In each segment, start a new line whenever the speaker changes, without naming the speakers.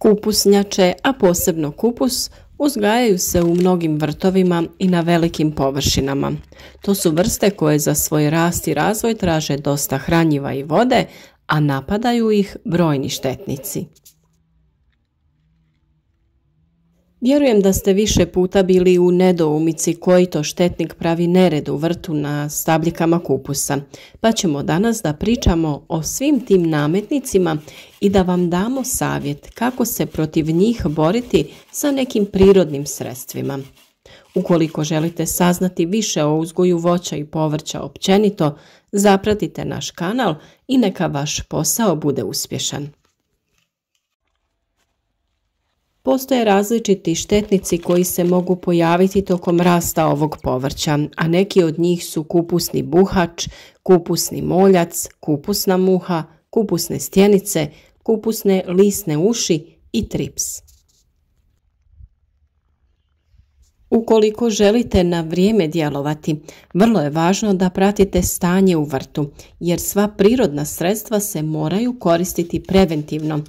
Kupusnjače, a posebno kupus, uzgajaju se u mnogim vrtovima i na velikim površinama. To su vrste koje za svoj rast i razvoj traže dosta hranjiva i vode, a napadaju ih brojni štetnici. Vjerujem da ste više puta bili u nedoumici koji to štetnik pravi nered u vrtu na stabljikama kupusa, pa ćemo danas da pričamo o svim tim nametnicima i da vam damo savjet kako se protiv njih boriti sa nekim prirodnim sredstvima. Ukoliko želite saznati više o uzgoju voća i povrća općenito, zapratite naš kanal i neka vaš posao bude uspješan. Postoje različiti štetnici koji se mogu pojaviti tokom rasta ovog povrća, a neki od njih su kupusni buhač, kupusni moljac, kupusna muha, kupusne stjenice, kupusne lisne uši i trips. Ukoliko želite na vrijeme djelovati, vrlo je važno da pratite stanje u vrtu, jer sva prirodna sredstva se moraju koristiti preventivno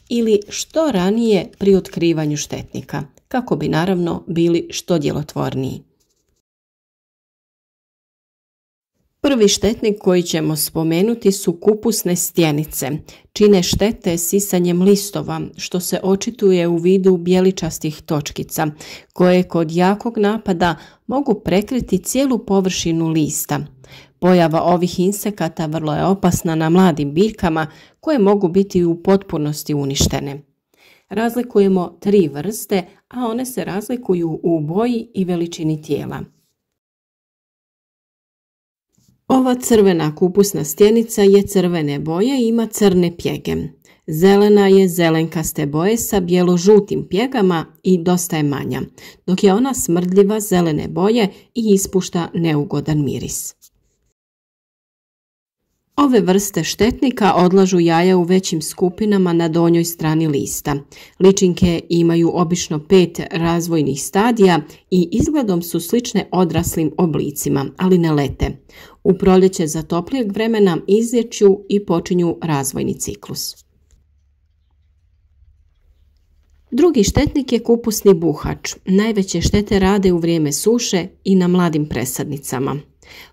ili što ranije pri otkrivanju štetnika, kako bi naravno bili što djelotvorniji. Prvi štetnik koji ćemo spomenuti su kupusne stjenice. Čine štete sisanjem listova, što se očituje u vidu bijeličastih točkica, koje kod jakog napada mogu prekriti cijelu površinu lista. Pojava ovih insekata vrlo je opasna na mladim biljkama koje mogu biti u potpunosti uništene. Razlikujemo 3 vrste, a one se razlikuju u boji i veličini tijela. Ova crvena kupusna stjenica je crvene boje i ima crne pjege. Zelena je zelenkaste boje sa bijelo-žutim pjegama i dosta je manja, dok je ona smrdljiva zelene boje i ispušta neugodan miris. Ove vrste štetnika odlažu jaja u većim skupinama na donjoj strani lista. Ličinke imaju obično 5 razvojnih stadija i izgledom su slične odraslim oblicima, ali ne lete. U proljeće za toplijeg vremena izlječu i počinju razvojni ciklus. Drugi štetnik je kupusni buhač. Najveće štete rade u vrijeme suše i na mladim presadnicama.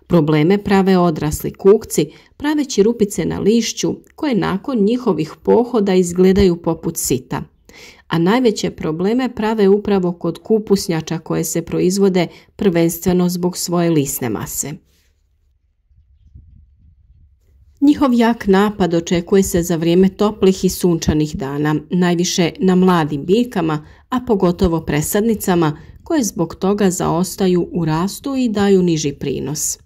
Probleme prave odrasli kukci, praveći rupice na lišću koje nakon njihovih pohoda izgledaju poput sita. A najveće probleme prave upravo kod kupusnjača koje se proizvode prvenstveno zbog svoje lisne mase. Njihov jak napad očekuje se za vrijeme toplih i sunčanih dana, najviše na mladim biljkama, a pogotovo presadnicama koje zbog toga zaostaju u rastu i daju niži prinos.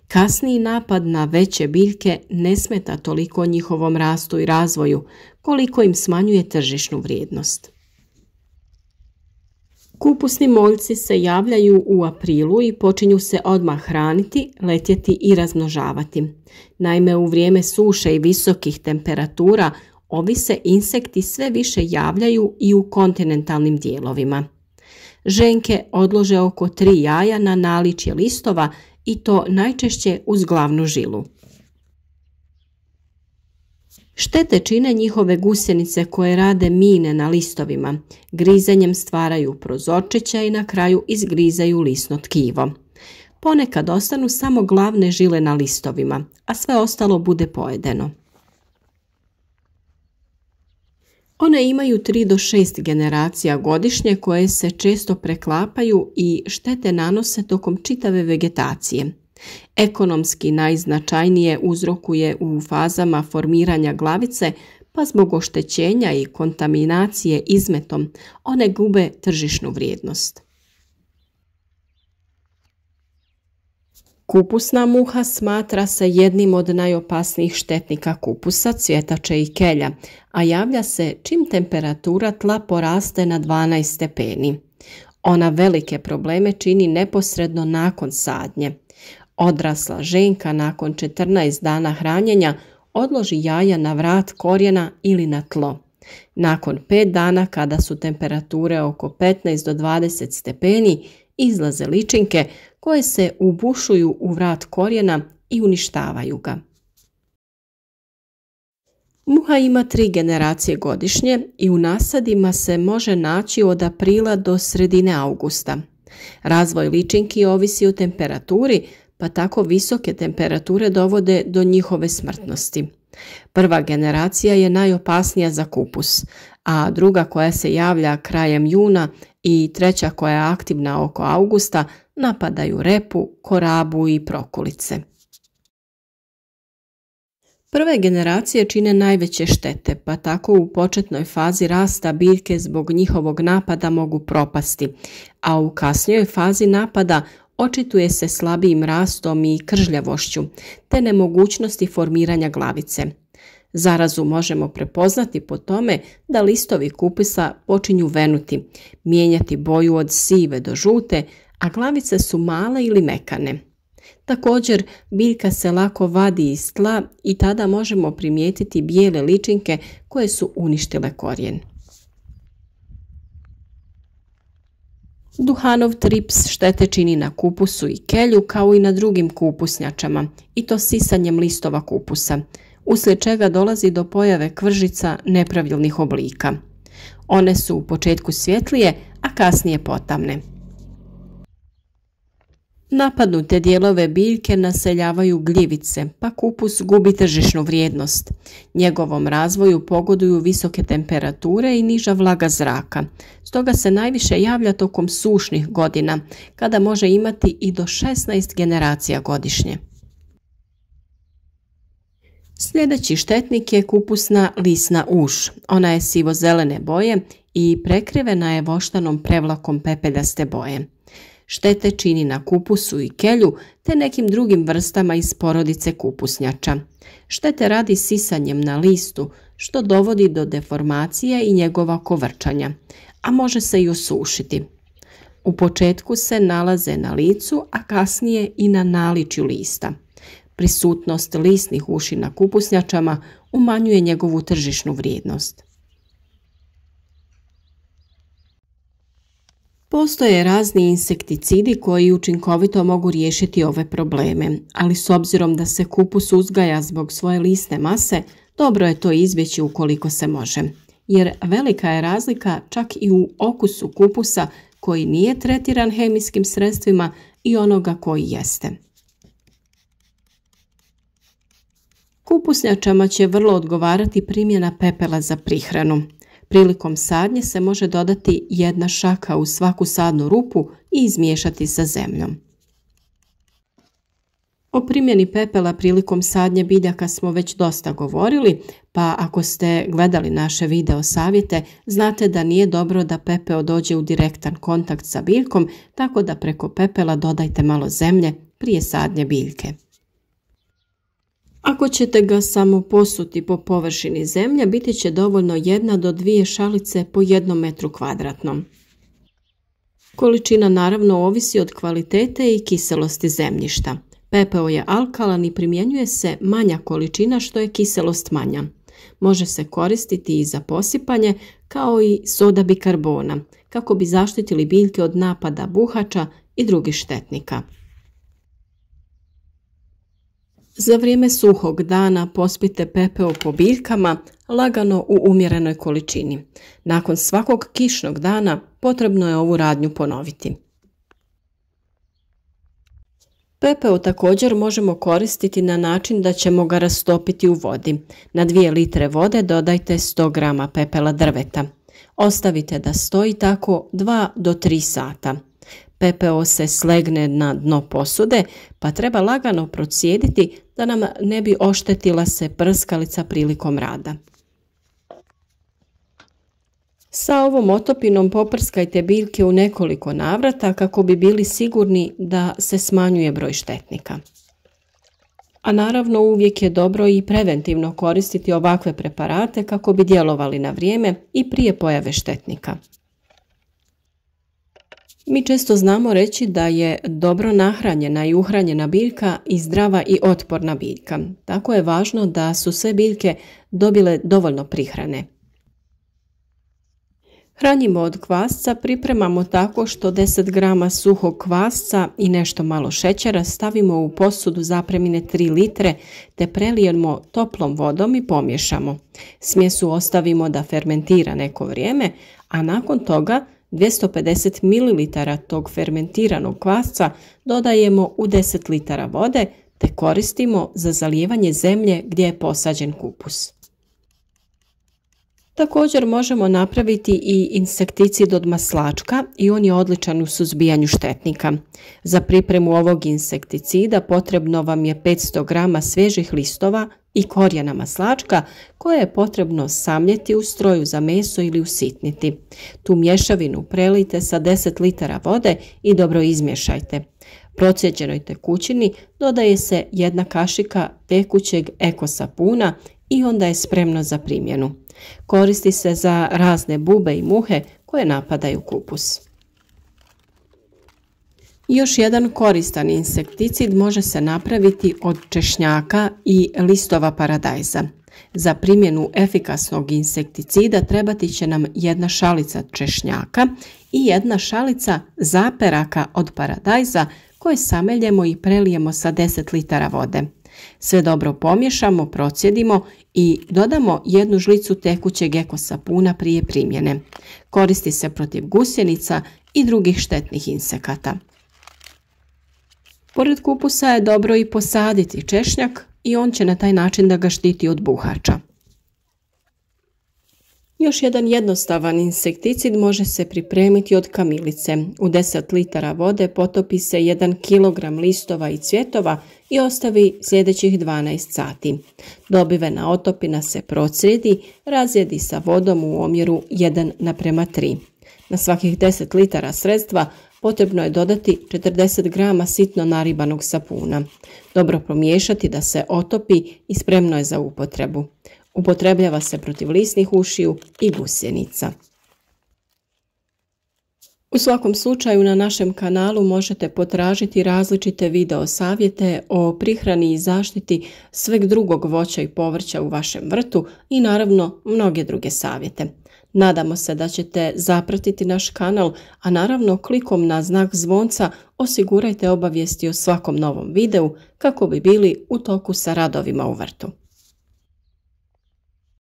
Kasniji napad na veće biljke ne smeta toliko njihovom rastu i razvoju, koliko im smanjuje tržišnu vrijednost. Kupusni moljci se javljaju u aprilu i počinju se odmah hraniti, letjeti i razmnožavati. Naime, u vrijeme suše i visokih temperatura ovi se insekti sve više javljaju i u kontinentalnim dijelovima. Ženke odlože oko 3 jaja na naličje listova i to najčešće uz glavnu žilu. Štete čine njihove gusjenice koje rade mine na listovima. Grizanjem stvaraju prozorčića i na kraju izgrizaju lisno tkivo. Ponekad ostanu samo glavne žile na listovima, a sve ostalo bude pojedeno. One imaju 3 do 6 generacija godišnje koje se često preklapaju i štete nanose tokom čitave vegetacije. Ekonomski najznačajnije uzrokuje u fazama formiranja glavice, pa zbog oštećenja i kontaminacije izmetom one gube tržišnu vrijednost. Kupusna muha smatra se jednim od najopasnijih štetnika kupusa, cvjetača i kelja, a javlja se čim temperatura tla poraste na 12 stepeni. Ona velike probleme čini neposredno nakon sadnje. Odrasla ženka nakon 14 dana hranjenja odloži jaja na vrat korijena ili na tlo. Nakon 5 dana, kada su temperature oko 15 do 20 stepeni, izlaze ličinke koje se ubušuju u vrat korijena i uništavaju ga. Muha ima 3 generacije godišnje i u nasadima se može naći od aprila do sredine augusta. Razvoj ličinki ovisi o temperaturi, pa tako visoke temperature dovode do njihove smrtnosti. Prva generacija je najopasnija za kupus, a druga koja se javlja krajem juna i treća koja je aktivna oko augusta napadaju repu, korabu i prokulice. Prve generacije čine najveće štete, pa tako u početnoj fazi rasta biljke zbog njihovog napada mogu propasti, a u kasnijoj fazi napada očituje se slabijim rastom i kržljavošću, te nemogućnosti formiranja glavice. Zarazu možemo prepoznati po tome da listovi kupusa počinju venuti, mijenjati boju od sive do žute, a glavice su male ili mekane. Također, biljka se lako vadi iz tla i tada možemo primijetiti bijele ličinke koje su uništile korijen. Duhanov trips štete čini na kupusu i kelju kao i na drugim kupusnjačama, i to sisanjem listova kupusa, uslijed čega dolazi do pojave kvržica nepravilnih oblika. One su u početku svjetlije, a kasnije potamne. Napadnute dijelove biljke naseljavaju gljivice, pa kupus gubi tržišnu vrijednost. Njegovom razvoju pogoduju visoke temperature i niža vlaga zraka. Stoga se najviše javlja tokom sušnih godina, kada može imati i do 16 generacija godišnje. Sljedeći štetnik je kupusna lisna uš. Ona je sivo-zelene boje i prekrivena je voštanom prevlakom pepeljaste boje. Štete čini na kupusu i kelju te nekim drugim vrstama iz porodice kupusnjača. Štete radi sisanjem na listu, što dovodi do deformacije i njegova kovrčanja, a može se i osušiti. U početku se nalaze na licu, a kasnije i na naličju lista. Prisutnost lisnih uši na kupusnjačama umanjuje njegovu tržišnu vrijednost. Postoje razni insekticidi koji učinkovito mogu riješiti ove probleme, ali s obzirom da se kupus uzgaja zbog svoje lisne mase, dobro je to izbjeći ukoliko se može, jer velika je razlika čak i u okusu kupusa koji nije tretiran hemijskim sredstvima i onoga koji jeste. Kupusnjačama će vrlo odgovarati primjena pepela za prihranu. Prilikom sadnje se može dodati 1 šaka u svaku sadnu rupu i izmiješati sa zemljom. O primjeni pepela prilikom sadnje biljaka smo već dosta govorili, pa ako ste gledali naše video savjete, znate da nije dobro da pepeo dođe u direktan kontakt sa biljkom, tako da preko pepela dodajte malo zemlje prije sadnje biljke. Ako ćete ga samo posuti po površini zemlje, biti će dovoljno 1 do 2 šalice po 1 metru kvadratnom. Količina naravno ovisi od kvalitete i kiselosti zemljišta. Pepeo je alkalan i primjenjuje se manja količina što je kiselost manja. Može se koristiti i za posipanje kao i soda bikarbona, kako bi zaštitili biljke od napada buhača i drugih štetnika. Za vrijeme suhog dana pospite pepeo po biljkama lagano u umjerenoj količini. Nakon svakog kišnog dana potrebno je ovu radnju ponoviti. Pepeo također možemo koristiti na način da ćemo ga rastopiti u vodi. Na 2 litre vode dodajte 100 grama pepela drveta. Ostavite da stoji tako 2 do 3 sata. Pepeo se slegne na dno posude, pa treba lagano procijediti da nam ne bi oštetila se prskalica prilikom rada. Sa ovom otopinom poprskajte biljke u nekoliko navrata kako bi bili sigurni da se smanjuje broj štetnika. A naravno uvijek je dobro i preventivno koristiti ovakve preparate kako bi djelovali na vrijeme i prije pojave štetnika. Mi često znamo reći da je dobro nahranjena i uhranjena biljka i zdrava i otporna biljka. Tako je važno da su sve biljke dobile dovoljno prihrane. Hranjivo od kvasca pripremamo tako što 10 grama suhog kvasca i nešto malo šećera stavimo u posudu zapremine 3 litre te prelijemo toplom vodom i pomiješamo. Smjesu ostavimo da fermentira neko vrijeme, a nakon toga 250 ml tog fermentiranog kvasca dodajemo u 10 litara vode te koristimo za zalijevanje zemlje gdje je posađen kupus. Također možemo napraviti i insekticid od maslačka i on je odličan u suzbijanju štetnika. Za pripremu ovog insekticida potrebno vam je 500 grama svježih listova i korijena maslačka koje je potrebno samljeti u stroju za meso ili usitniti. Tu mješavinu prelijte sa 10 litara vode i dobro izmješajte. Procijeđenoj tekućini dodaje se 1 kašika tekućeg eko sapuna i onda je spremno za primjenu. Koristi se za razne bube i muhe koje napadaju kupus. Još jedan koristan insekticid može se napraviti od češnjaka i listova paradajza. Za primjenu efikasnog insekticida trebati će nam 1 šalica češnjaka i 1 šalica zaperaka od paradajza koje sameljemo i prelijemo sa 10 litara vode. Sve dobro pomiješamo, procjedimo i dodamo 1 žlicu tekućeg eko sapuna prije primjene. Koristi se protiv gusjenica i drugih štetnih insekata. Pored kupusa je dobro i posaditi češnjak i on će na taj način da ga štiti od buhača. Još jedan jednostavan insekticid može se pripremiti od kamilice. U 10 litara vode potopi se 1 kg listova i cvjetova i ostavi sljedećih 12 sati. Dobivena otopina se procjedi, razjedi sa vodom u omjeru 1:3. Na svakih 10 litara sredstva potrebno je dodati 40 grama sitno naribanog sapuna. Dobro promiješati da se otopi i spremno je za upotrebu. Upotrebljava se protiv lisnih ušiju i gusjenica. U svakom slučaju na našem kanalu možete potražiti različite video savjete o prihrani i zaštiti sveg drugog voća i povrća u vašem vrtu i naravno mnoge druge savjete. Nadamo se da ćete zapratiti naš kanal, a naravno klikom na znak zvonca osigurajte obavijesti o svakom novom videu kako bi bili u toku sa radovima u vrtu.